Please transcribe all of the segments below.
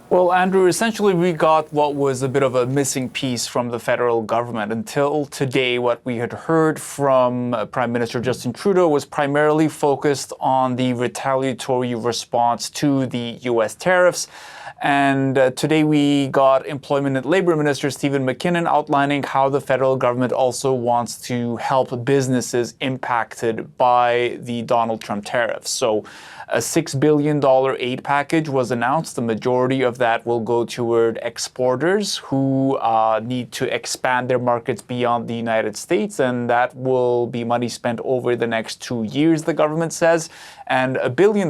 Well, Andrew, essentially we got what was a bit of a missing piece from the federal government. Until today, what we had heard from Prime Minister Justin Trudeau was primarily focused on the retaliatory response to the U.S. tariffs. And today we got Employment and Labor Minister Stephen McKinnon outlining how the federal government also wants to help businesses impacted by the Donald Trump tariffs. So a $6 billion aid package was announced. The majority of that will go toward exporters who need to expand their markets beyond the United States, and that will be money spent over the next 2 years, the government says. And $1 billion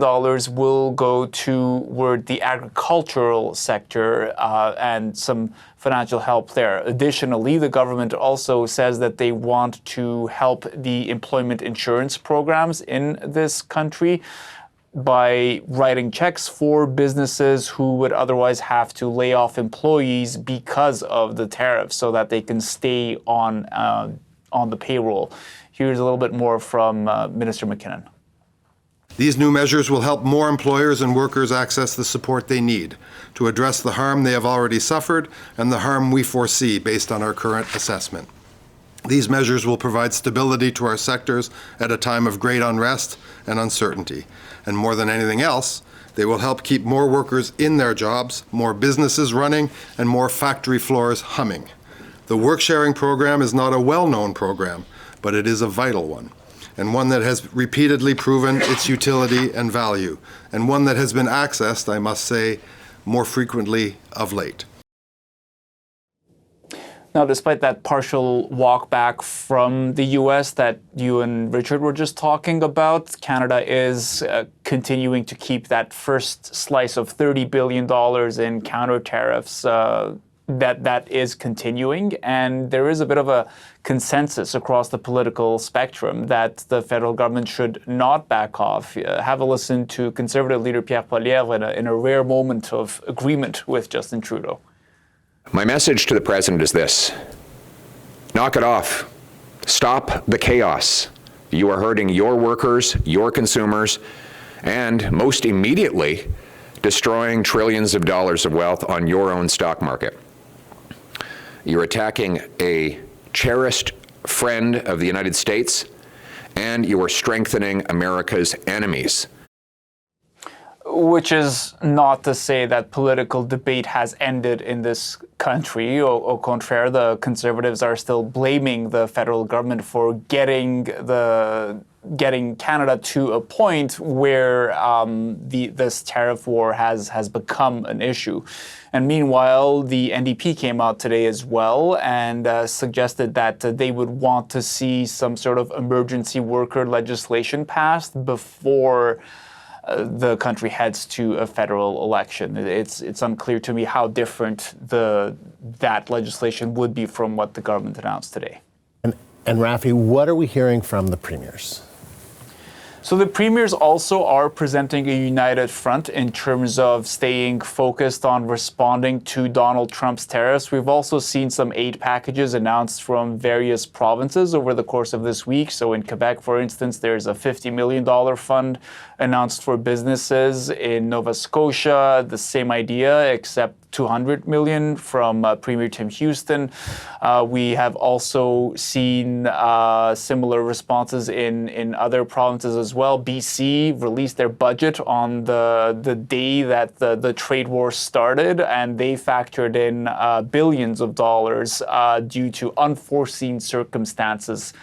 will go toward the agricultural sector and some financial help there. Additionally, the government also says that they want to help the employment insurance programs in this country by writing checks for businesses who would otherwise have to lay off employees because of the tariffs so that they can stay on the payroll. Here's a little bit more from Minister McKinnon. These new measures will help more employers and workers access the support they need to address the harm they have already suffered and the harm we foresee based on our current assessment. These measures will provide stability to our sectors at a time of great unrest and uncertainty. And more than anything else, they will help keep more workers in their jobs, more businesses running, and more factory floors humming. The work-sharing program is not a well-known program, but it is a vital one, and one that has repeatedly proven its utility and value, and one that has been accessed, I must say, more frequently of late. Now, despite that partial walk back from the U.S. that you and Richard were just talking about, Canada is continuing to keep that first slice of $30 billion in counter tariffs. That is continuing, and there is a bit of a consensus across the political spectrum that the federal government should not back off. Have a listen to Conservative leader Pierre Poilievre in a rare moment of agreement with Justin Trudeau. My message to the President is this: knock it off. Stop the chaos. You are hurting your workers, your consumers, and most immediately, destroying trillions of dollars of wealth on your own stock market. You're attacking a cherished friend of the United States, and you are strengthening America's enemies. Which is not to say that political debate has ended in this country. Au contraire, the Conservatives are still blaming the federal government for getting Canada to a point where this tariff war has become an issue. And meanwhile, the NDP came out today as well and suggested that they would want to see some sort of emergency worker legislation passed before the country heads to a federal election. It's unclear to me how different that legislation would be from what the government announced today. And Rafi, what are we hearing from the premiers? So the premiers also are presenting a united front in terms of staying focused on responding to Donald Trump's tariffs. We've also seen some aid packages announced from various provinces over the course of this week. So in Quebec, for instance, there's a $50 million fund announced for businesses. In Nova Scotia, the same idea, except $200 million from Premier Tim Houston. We have also seen similar responses in other provinces as well. BC released their budget on the day that the trade war started, and they factored in billions of dollars due to unforeseen circumstances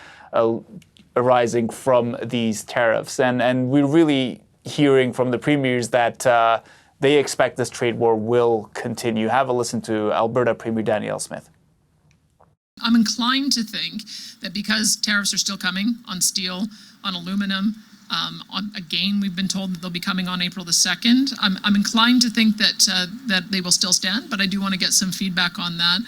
arising from these tariffs. And we're really hearing from the premiers that they expect this trade war will continue. Have a listen to Alberta Premier Danielle Smith. I'm inclined to think that because tariffs are still coming on steel, on aluminum, again, we've been told that they'll be coming on April the 2nd. I'm inclined to think that they will still stand, but I do want to get some feedback on that.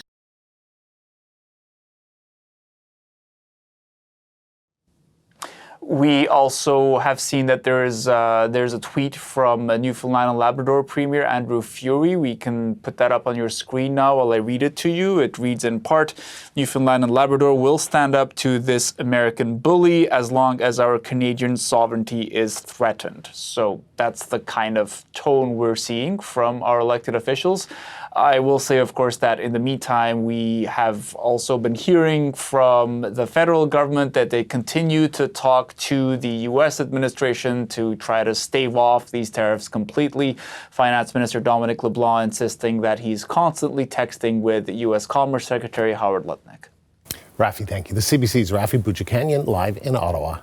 We also have seen that there's a tweet from Newfoundland and Labrador Premier Andrew Furey. We can put that up on your screen now while I read it to you. It reads in part, Newfoundland and Labrador will stand up to this American bully as long as our Canadian sovereignty is threatened. So that's the kind of tone we're seeing from our elected officials. I will say, of course, that in the meantime, we have also been hearing from the federal government that they continue to talk to the U.S. administration to try to stave off these tariffs completely. Finance Minister Dominic LeBlanc insisting that he's constantly texting with U.S. Commerce Secretary Howard Lutnick. Rafi, thank you. The CBC's Rafi Boudjikanian live in Ottawa.